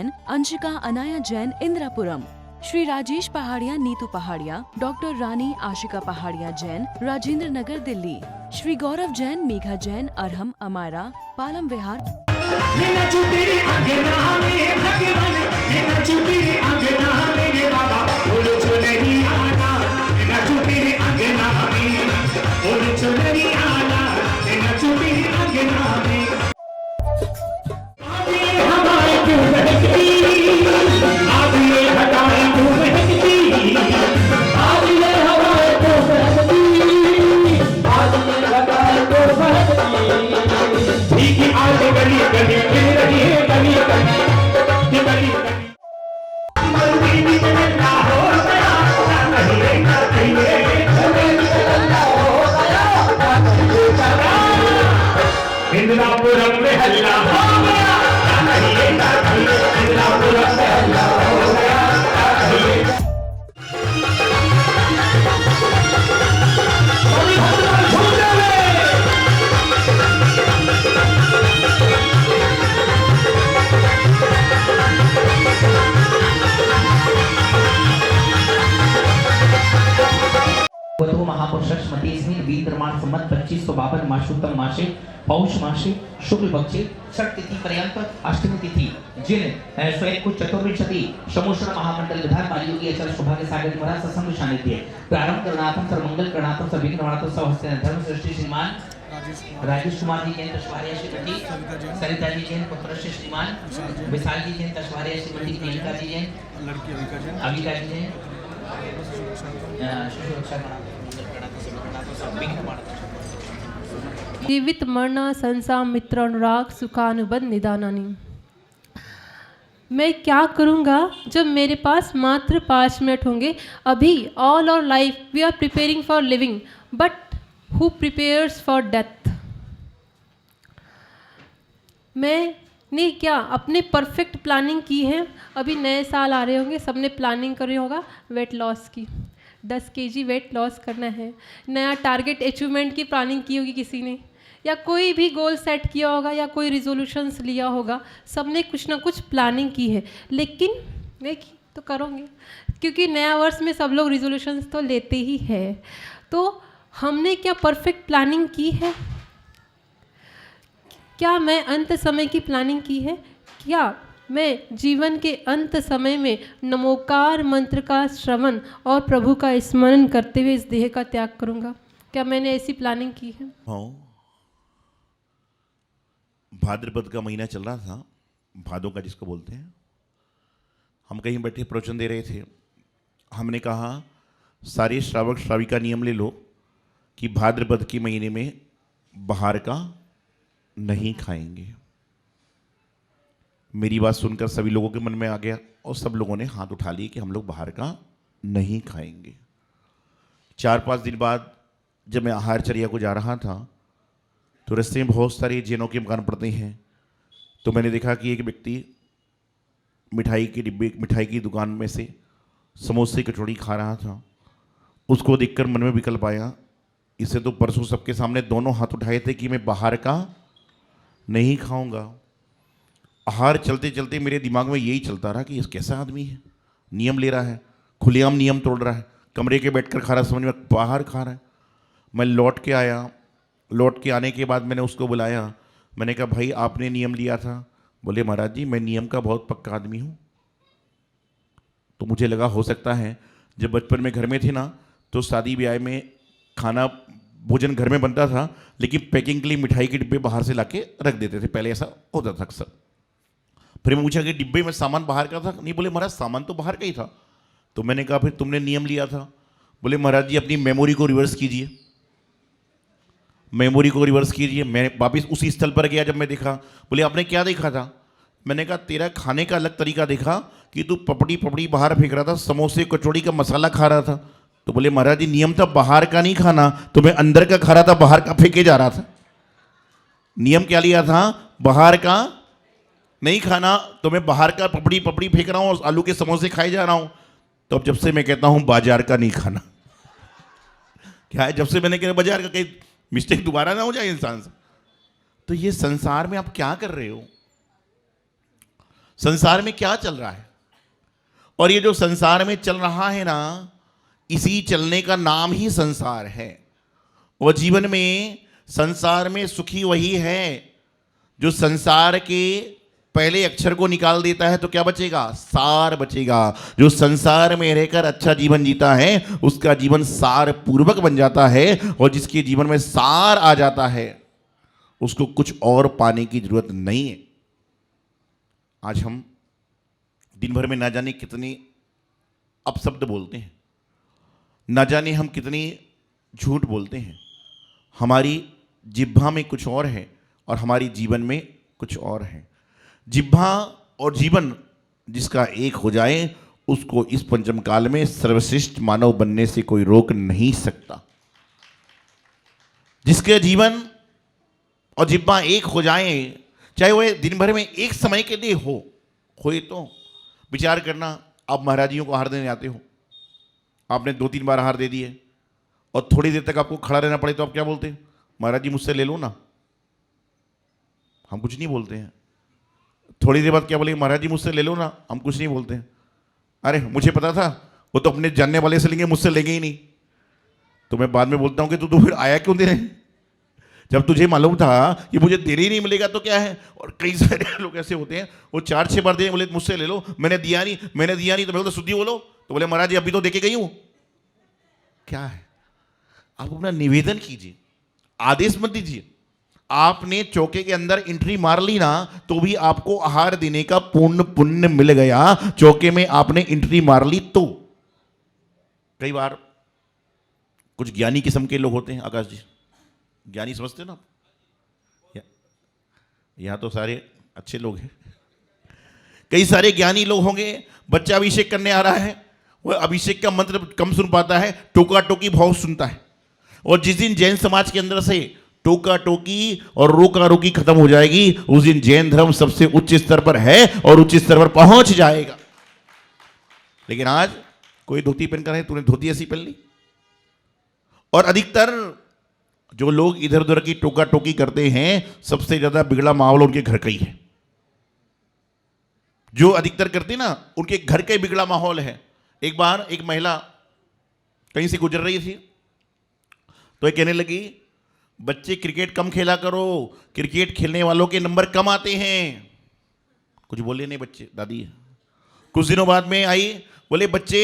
अंशिका अनाया जैन इंद्रापुरम, श्री राजेश पहाड़िया नीतू पहाड़िया, doctor रानी आशिका पहाड़िया जैन राजेंद्र नगर दिल्ली, श्री गौरव जैन, मेघा जैन, अरहम अमारा, पालम विहार। इंद्रापुरम में हल्ला हो गया, इंद्रापुरम में हल्ला हो गया। महापुरुषस्मतीस्मिन् वीतर्माण संवत् 2552 मासोत्तम मासे पौष मासे शुक्ल पक्षे षट तिथि पर्यंत अष्टमी तिथि जिन स्वयं को चतुर्विंशति समूषण महामंडल विधान माली योगी आचार्य सौभाग्य सागर महाराज सत्संग सानिध्य प्रारंभ करणार्थम सर्वमंगल करणार्थम सभी करणार्थम सहस्त्र धर्म सृष्टि श्रीमान राजेश कुमार जी जैन तशवारिया श्रीमती सरिता जी जैन पुत्र श्रीमान विशाल जी जैन तशवारिया श्रीमती मेनका जी जैन लड़की अविका जी जैन जीवित मरना संसा मित्र अनुराग सुखानुबंध निदानानी। मैं क्या करूँगा जब मेरे पास मात्र 5 मिनट होंगे। अभी all our life we are preparing for living but who prepares for death. मैंने क्या अपने परफेक्ट प्लानिंग की है। अभी नए साल आ रहे होंगे, सबने प्लानिंग करी होगा वेट लॉस की, 10 केजी वेट लॉस करना है। नया टारगेट अचीवमेंट की प्लानिंग की होगी किसी ने, या कोई भी गोल सेट किया होगा, या कोई रिजोल्यूशंस लिया होगा। सबने कुछ ना कुछ प्लानिंग की है, लेकिन देखिए तो करोगे, क्योंकि नया वर्ष में सब लोग रिजोल्यूशंस तो लेते ही है। तो हमने क्या परफेक्ट प्लानिंग की है? क्या मैं अंत समय की प्लानिंग की है? क्या मैं जीवन के अंत समय में नमोकार मंत्र का श्रवण और प्रभु का स्मरण करते हुए इस देह का त्याग करूंगा? क्या मैंने ऐसी प्लानिंग की है? भाद्रपद का महीना चल रहा था, भादों का जिसको बोलते हैं। हम कहीं बैठे प्रवचन दे रहे थे। हमने कहा सारे श्रावक श्राविका नियम ले लो कि भाद्रपद के महीने में बाहर का नहीं खाएंगे। मेरी बात सुनकर सभी लोगों के मन में आ गया और सब लोगों ने हाथ उठा लिए कि हम लोग बाहर का नहीं खाएंगे। 4-5 दिन बाद जब मैं आहारचर्या को जा रहा था तो रास्ते में बहुत सारे जैनों के मकान पड़ते हैं। तो मैंने देखा कि एक व्यक्ति मिठाई की दुकान में से समोसे कचौड़ी खा रहा था। उसको देखकर मन में विकल्प आया, इसे तो परसों सबके सामने दोनों हाथ उठाए थे कि मैं बाहर का नहीं खाऊंगा। आहार चलते चलते मेरे दिमाग में यही चलता रहा कि ये कैसा आदमी है, नियम ले रहा है, खुलेआम नियम तोड़ रहा है, कमरे के बैठकर खा रहा, समझ में बाहर खा रहा है। मैं लौट के आया। लौट के आने के बाद मैंने उसको बुलाया। मैंने कहा भाई आपने नियम लिया था? बोले महाराज जी मैं नियम का बहुत पक्का आदमी हूँ। तो मुझे लगा हो सकता है जब बचपन में घर में थे ना तो शादी ब्याह में खाना भोजन घर में बनता था, लेकिन पैकिंग के लिए मिठाई के डिब्बे बाहर से लाके रख देते थे। पहले ऐसा होता था अक्सर। फिर मैं पूछा कि डिब्बे में सामान बाहर का था? नहीं। बोले महाराज सामान तो बाहर का ही था। तो मैंने कहा फिर तुमने नियम लिया था? बोले महाराज जी अपनी मेमोरी को रिवर्स कीजिए, मेमोरी को रिवर्स कीजिए। मैं वापस उसी स्थल पर गया जब मैं देखा। बोले आपने क्या देखा था? मैंने कहा तेरा खाने का अलग तरीका देखा कि तू पपड़ी बाहर फेंक रहा था, समोसे कचौड़ी का मसाला खा रहा था। तो बोले महाराज जी नियम था बाहर का नहीं खाना, तो मैं अंदर का खा रहा था, बाहर का फेंके जा रहा था। नियम क्या लिया था? बाहर का नहीं खाना, तो मैं बाहर का पपड़ी फेंक रहा हूँ और आलू के समोसे खाए जा रहा हूँ। तो अब जब से मैं कहता हूँ बाजार का नहीं खाना। क्या है, जब से मैंने कहा बाजार का, कहीं मिस्टेक दोबारा ना हो जाए इंसान से। तो ये संसार में आप क्या कर रहे हो? संसार में क्या चल रहा है, और ये जो संसार में चल रहा है ना, इसी चलने का नाम ही संसार है। और जीवन में संसार में सुखी वही है जो संसार के पहले अक्षर को निकाल देता है तो क्या बचेगा, सार बचेगा। जो संसार में रहकर अच्छा जीवन जीता है उसका जीवन सार पूर्वक बन जाता है, और जिसके जीवन में सार आ जाता है उसको कुछ और पाने की जरूरत नहीं है। आज हम दिन भर में ना जाने कितने अपशब्द बोलते हैं, ना जाने हम कितनी झूठ बोलते हैं। हमारी जिह्वा में कुछ और है और हमारी जीवन में कुछ और है। जिह्वा और जीवन जिसका एक हो जाए उसको इस पंचम काल में सर्वश्रेष्ठ मानव बनने से कोई रोक नहीं सकता। जिसके जीवन और जिह्वा एक हो जाए, चाहे वह दिन भर में एक समय के लिए होए तो विचार करना। आप महाराज जियों को आहार देने आते हो, आपने 2-3 बार आहार दे दिए और थोड़ी देर तक आपको खड़ा रहना पड़े तो आप क्या बोलते हैं, महाराज जी मुझसे ले लो ना। हम कुछ नहीं बोलते हैं। थोड़ी देर बाद क्या बोलेंगे, महाराज जी मुझसे ले लो ना। हम कुछ नहीं बोलते हैं। अरे मुझे पता था वो तो अपने जानने वाले से लेंगे, मुझसे लेंगे ही नहीं। तो मैं बाद में बोलता हूँ कि तू फिर आया क्यों देने, जब तुझे मालूम था कि मुझे देने ही नहीं मिलेगा तो क्या है। और कई सारे लोग ऐसे होते हैं, वो 4-6 बार दे, बोले मुझसे ले लो, मैंने दिया नहीं तो मैं बोलता शुद्धि बोलो, तो बोले महाराज जी अभी तो देके गई हूँ। क्या है, आप अपना निवेदन कीजिए, आदेश मत दीजिए। आपने चौके के अंदर एंट्री मार ली ना तो भी आपको आहार देने का पूर्ण पुण्य मिल गया। चौके में आपने एंट्री मार ली तो। कई बार कुछ ज्ञानी किस्म के लोग होते हैं, आकाश जी ज्ञानी समझते ना, यहां तो सारे अच्छे लोग हैं। कई सारे ज्ञानी लोग होंगे, बच्चा अभिषेक करने आ रहा है, वह अभिषेक का मंत्र कम सुन पाता है, टोका टोकी बहुत सुनता है। और जिस दिन जैन समाज के अंदर से टोका टोकी और रोका रोकी खत्म हो जाएगी, उस दिन जैन धर्म सबसे उच्च स्तर पर है और उच्च स्तर पर पहुंच जाएगा। लेकिन आज कोई धोती पहनकर है, तूने धोती ऐसी पहन ली। और अधिकतर जो लोग इधर उधर की टोका टोकी करते हैं, सबसे ज्यादा बिगड़ा माहौल उनके घर का ही है। जो अधिकतर करते ना उनके घर का ही बिगड़ा माहौल है। एक बार एक महिला कहीं से गुजर रही थी तो ये कहने लगी, बच्चे क्रिकेट कम खेला करो, क्रिकेट खेलने वालों के नंबर कम आते हैं। कुछ बोले नहीं बच्चे, दादी। कुछ दिनों बाद में आई, बोले बच्चे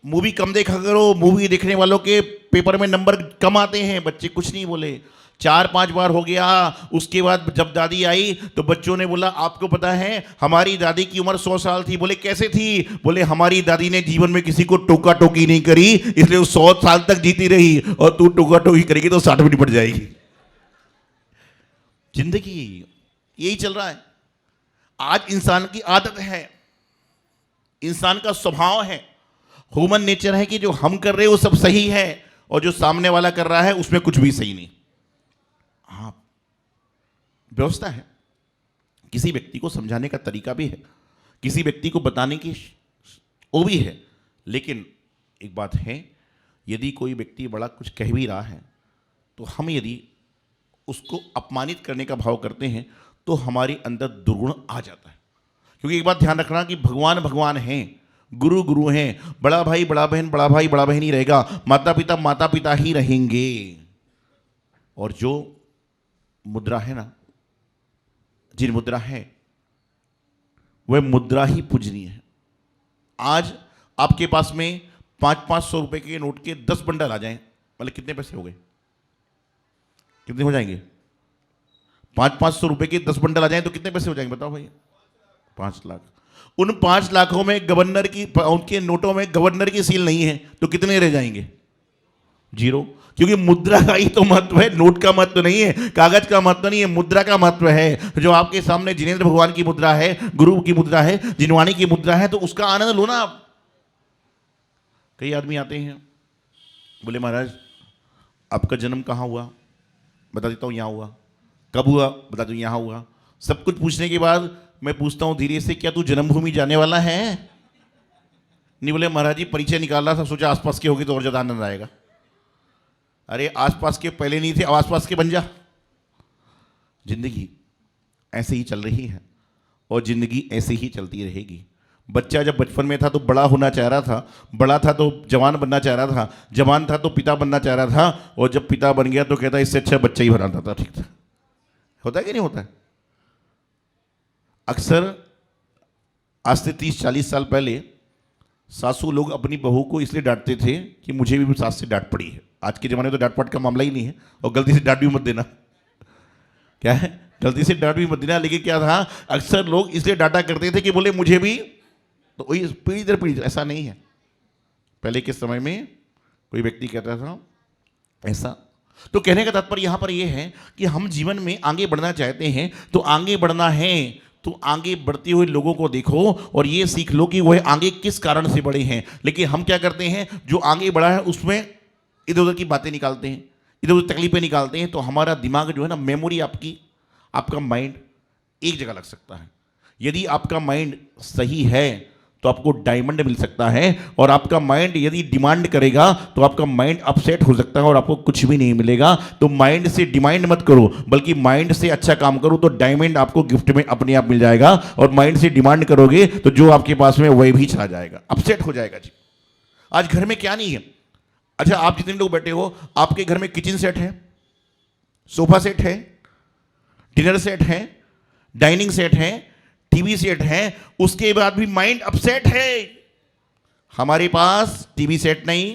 मूवी कम देखा करो, मूवी देखने वालों के पेपर में नंबर कम आते हैं। बच्चे कुछ नहीं बोले। 4-5 बार हो गया। उसके बाद जब दादी आई तो बच्चों ने बोला, आपको पता है हमारी दादी की उम्र 100 साल थी। बोले कैसे थी? बोले हमारी दादी ने जीवन में किसी को टोका टोकी नहीं करी, इसलिए वो 100 साल तक जीती रही, और तू टोका टोकी करेगी तो 60 में निपट जाएगी। जिंदगी यही चल रहा है। आज इंसान की आदत है, इंसान का स्वभाव है, ह्यूमन नेचर है कि जो हम कर रहे हैं वो सब सही है और जो सामने वाला कर रहा है उसमें कुछ भी सही नहीं। हाँ, व्यवस्था है, किसी व्यक्ति को समझाने का तरीका भी है, किसी व्यक्ति को बताने की वो भी है। लेकिन एक बात है, यदि कोई व्यक्ति बड़ा कुछ कह भी रहा है तो हम यदि उसको अपमानित करने का भाव करते हैं तो हमारे अंदर दुर्गुण आ जाता है। क्योंकि एक बात ध्यान रखना कि भगवान भगवान हैं, गुरु गुरु हैं, बड़ा भाई बड़ा बहन, बड़ा भाई बड़ा बहन ही रहेगा, माता पिता माता पिता ही रहेंगे। और जो मुद्रा है ना, जिन मुद्रा है वह मुद्रा ही पूजनीय है। आज आपके पास में 500-500 रुपए के नोट के 10 बंडल आ जाएं, मतलब कितने पैसे हो गए? कितने हो जाएंगे? 500-500 रुपए के 10 बंडल आ जाएं तो कितने पैसे हो जाएंगे बताओ भाई? 5 लाख। उन 5 लाखों में गवर्नर की, उनके नोटों में गवर्नर की सील नहीं है तो कितने रह जाएंगे? 0। क्योंकि मुद्रा का ही तो महत्व है, नोट का महत्व नहीं है, कागज का महत्व नहीं है, मुद्रा का महत्व है। जो आपके सामने जिनेंद्र भगवान की मुद्रा है, गुरु की मुद्रा है, जिनवाणी की मुद्रा है, तो उसका आनंद लो ना आप। कई आदमी आते हैं, बोले महाराज आपका जन्म कहाँ हुआ? बता देता हूँ यहाँ हुआ। कब हुआ? बता दो यहाँ हुआ। सब कुछ पूछने के बाद मैं पूछता हूँ धीरे से, क्या तू जन्मभूमि जाने वाला है? नहीं। बोले महाराज जी परिचय निकाल रहा था, सोचा आसपास के होगी तो और ज्यादा आनंद आएगा। अरे आसपास के पहले नहीं थे, अब आसपास के बन जा। जिंदगी ऐसे ही चल रही है और ज़िंदगी ऐसे ही चलती रहेगी। बच्चा जब बचपन में था तो बड़ा होना चाह रहा था, बड़ा था तो जवान बनना चाह रहा था, जवान था तो पिता बनना चाह रहा था, और जब पिता बन गया तो कहता इससे अच्छा बच्चा ही बनाता था। ठीक था, होता है कि नहीं होता है? अक्सर आज से 30-40 साल पहले सासू लोग अपनी बहू को इसलिए डांटते थे कि मुझे भी सास से डांट पड़ी है। आज के ज़माने में तो डांट पाट का मामला ही नहीं है, और गलती से डांट भी मत देना। क्या है? गलती से डांट भी मत देना। लेकिन क्या था, अक्सर लोग इसलिए डांटा करते थे कि बोले मुझे भी, तो वही पीढ़ी दर पीढ़ी। ऐसा नहीं है। पहले के समय में कोई व्यक्ति कहता था ऐसा। तो कहने का तात्पर्य यहाँ पर यह है कि हम जीवन में आगे बढ़ना चाहते हैं, तो आगे बढ़ना है तो आगे बढ़ते हुए लोगों को देखो और ये सीख लो कि वह आगे किस कारण से बढ़े हैं। लेकिन हम क्या करते हैं, जो आगे बढ़ा है उसमें इधर उधर की बातें निकालते हैं, इधर उधर तकलीफें निकालते हैं, तो हमारा दिमाग जो है ना, मेमोरी आपका माइंड एक जगह लग सकता है। यदि आपका माइंड सही है तो आपको डायमंड मिल सकता है, और आपका माइंड यदि डिमांड करेगा तो आपका माइंड अपसेट हो सकता है और आपको कुछ भी नहीं मिलेगा। तो माइंड से डिमांड मत करो, बल्कि माइंड से अच्छा काम करो, तो डायमंड आपको गिफ्ट में अपने आप मिल जाएगा। और माइंड से डिमांड करोगे तो जो आपके पास में वही भी चला जाएगा, अपसेट हो जाएगा जी। आज घर में क्या नहीं है? अच्छा, आप जितने लोग बैठे हो, आपके घर में किचन सेट है, सोफा सेट है, डिनर सेट है, डाइनिंग सेट है, टीवी सेट है, उसके बाद भी माइंड अपसेट है। हमारे पास टीवी सेट नहीं,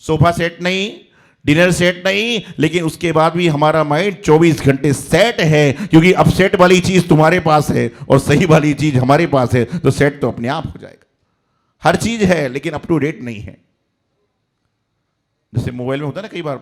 सोफा सेट नहीं, डिनर सेट नहीं, लेकिन उसके बाद भी हमारा माइंड 24 घंटे सेट है, क्योंकि अपसेट वाली चीज तुम्हारे पास है और सही वाली चीज हमारे पास है, तो सेट तो अपने आप हो जाएगा। हर चीज है लेकिन अप टू डेट नहीं है। जैसे मोबाइल में होता है ना, कई बार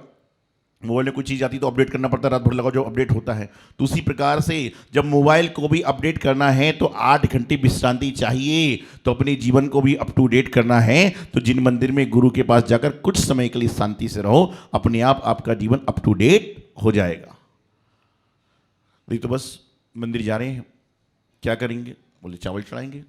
मोबाइल में कोई चीज़ आती तो अपडेट करना पड़ता है, रात भर लगाओ जो अपडेट होता है। तो उसी प्रकार से जब मोबाइल को भी अपडेट करना है तो 8 घंटे विश्रांति चाहिए। तो अपने जीवन को भी अप टू डेट करना है तो जिन मंदिर में गुरु के पास जाकर कुछ समय के लिए शांति से रहो, अपने आप आपका जीवन अप टू डेट हो जाएगा। नहीं तो बस मंदिर जा रहे हैं, क्या करेंगे? बोले चावल चढ़ाएंगे।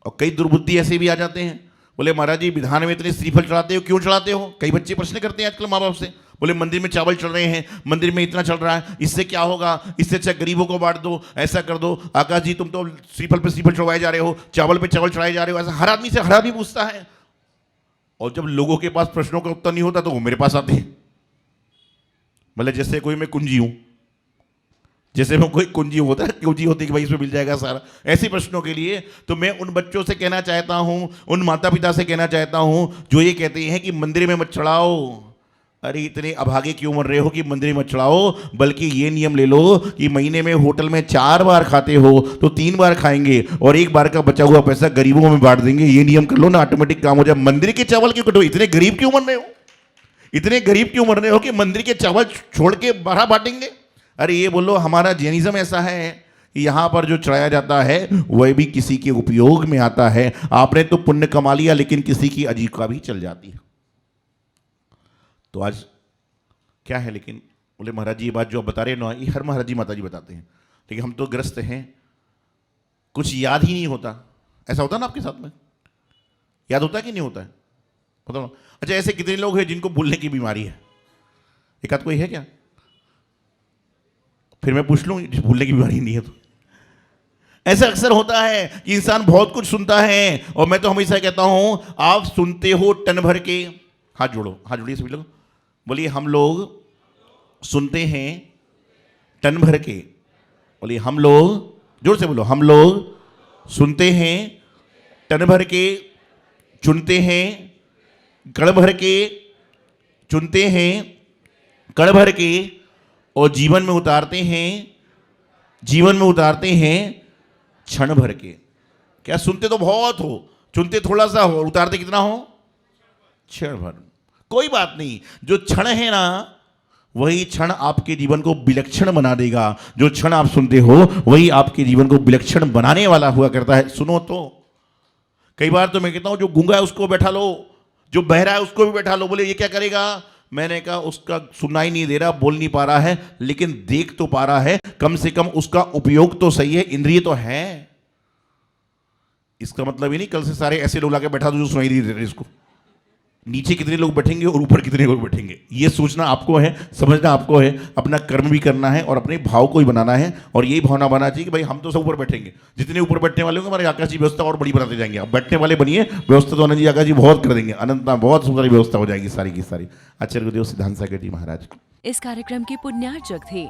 और कई दुर्बुद्धि ऐसे भी आ जाते हैं, बोले महाराज जी विधान में इतने श्रीफल चढ़ाते हो, क्यों चढ़ाते हो? कई बच्चे प्रश्न करते हैं आजकल माँ बाप से, बोले मंदिर में चावल चढ़ रहे हैं, मंदिर में इतना चल रहा है, इससे क्या होगा? इससे अच्छा गरीबों को बांट दो, ऐसा कर दो। आकाश जी तुम तो श्रीफल पे श्रीफल चढ़वाए जा रहे हो, चावल पे चावल चढ़ाए जा रहे हो। ऐसा हर आदमी से हर आदमी पूछता है, और जब लोगों के पास प्रश्नों का उत्तर नहीं होता तो वो मेरे पास आते हैं। मतलब जैसे कोई मैं कुंजी हूं, जैसे मैं कोई कुंजी होता है, कुंजी होती है कि भाई इसमें मिल जाएगा सारा, ऐसे प्रश्नों के लिए। तो मैं उन बच्चों से कहना चाहता हूं, उन माता पिता से कहना चाहता हूं जो ये कहते हैं कि मंदिर में मत चढ़ाओ। अरे इतने अभागे क्यों मर रहे हो कि मंदिर में मत चढ़ाओ? बल्कि ये नियम ले लो कि महीने में होटल में 4 बार खाते हो तो 3 बार खाएंगे और 1 बार का बचा हुआ पैसा गरीबों में बांट देंगे। ये नियम कर लो ना, ऑटोमेटिक काम हो जाए। मंदिर के चावल क्यों कटो? इतने गरीब क्यों मर रहे हो? इतने गरीब क्यों मर रहे हो कि मंदिर के चावल छोड़ के बाहर बांटेंगे? अरे ये बोलो हमारा जैनिज्म ऐसा है कि यहाँ पर जो चढ़ाया जाता है वह भी किसी के उपयोग में आता है। आपने तो पुण्य कमा लिया लेकिन किसी की आजीविका भी चल जाती है। तो आज क्या है? लेकिन बोले महाराज जी ये बात जो आप बता रहे हैं ना, ये हर महाराज जी माता जी बताते हैं, लेकिन हम तो ग्रस्त हैं, कुछ याद ही नहीं होता। ऐसा होता ना आपके साथ में? याद होता है कि नहीं होता है? बताओ। अच्छा ऐसे कितने लोग हैं जिनको भूलने की बीमारी है? एक आध कोई है क्या? फिर मैं पूछ लूँ भूलने की बीमारी नहीं है तो। ऐसा अक्सर होता है कि इंसान बहुत कुछ सुनता है, और मैं तो हमेशा कहता हूं आप सुनते हो टन भर के। हाथ जोड़ो, हाथ जोड़िए सभी लोग, बोलिए हम लोग सुनते हैं टन भर के। बोलिए हम लोग, जोर से बोलो, हम लोग सुनते हैं टन भर के, चुनते हैं कण भर के, चुनते हैं कण भर के, और जीवन में उतारते हैं, जीवन में उतारते हैं क्षण भर के। क्या सुनते तो बहुत हो, चुनते थोड़ा सा हो, उतारते कितना हो? क्षण भर। कोई बात नहीं, जो क्षण है ना वही क्षण आपके जीवन को विलक्षण बना देगा। जो क्षण आप सुनते हो वही आपके जीवन को विलक्षण बनाने वाला हुआ करता है। सुनो तो, कई बार तो मैं कहता हूं जो गूंगा है उसको बैठा लो, जो बहरा है उसको भी बैठा लो। बोले ये क्या करेगा? मैंने कहा उसका सुनाई नहीं दे रहा, बोल नहीं पा रहा है, लेकिन देख तो पा रहा है, कम से कम उसका उपयोग तो सही है, इंद्रिय तो है। इसका मतलब ही नहीं कल से सारे ऐसे लोग लाके बैठा दो जो सुनाई नहीं दे रहे इसको। नीचे कितने लोग बैठेंगे और ऊपर कितने लोग बैठेंगे, ये सोचना आपको है, समझना आपको है, अपना कर्म भी करना है और अपने भाव को ही बनाना है। और यही भावना बनाना चाहिए कि भाई हम तो सब ऊपर बैठेंगे, जितने ऊपर बैठने वाले होंगे हमारे आकाश जी व्यवस्था और बड़ी बनाते जाएंगे। अब बैठने वाले बनिए, व्यवस्था तो आनंद जी आकाश जी बहुत कर देंगे, अनंत में बहुत सुंदर व्यवस्था हो जाएगी सारी की सारी। आचार्य गुरुदेव सिद्धांत सागर जी महाराज। इस कार्यक्रम के पुण्यार्चक थे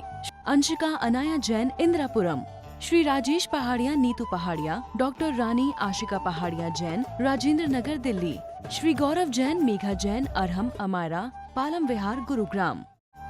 अंशिका अनाया जैन इंदिरापुरम, श्री राजेश पहाड़िया नीतू पहाड़िया, डॉक्टर रानी आशिका पहाड़िया जैन राजेंद्र नगर दिल्ली, श्री गौरव जैन मेघा जैन अरहम अमारा पालम विहार गुरुग्राम।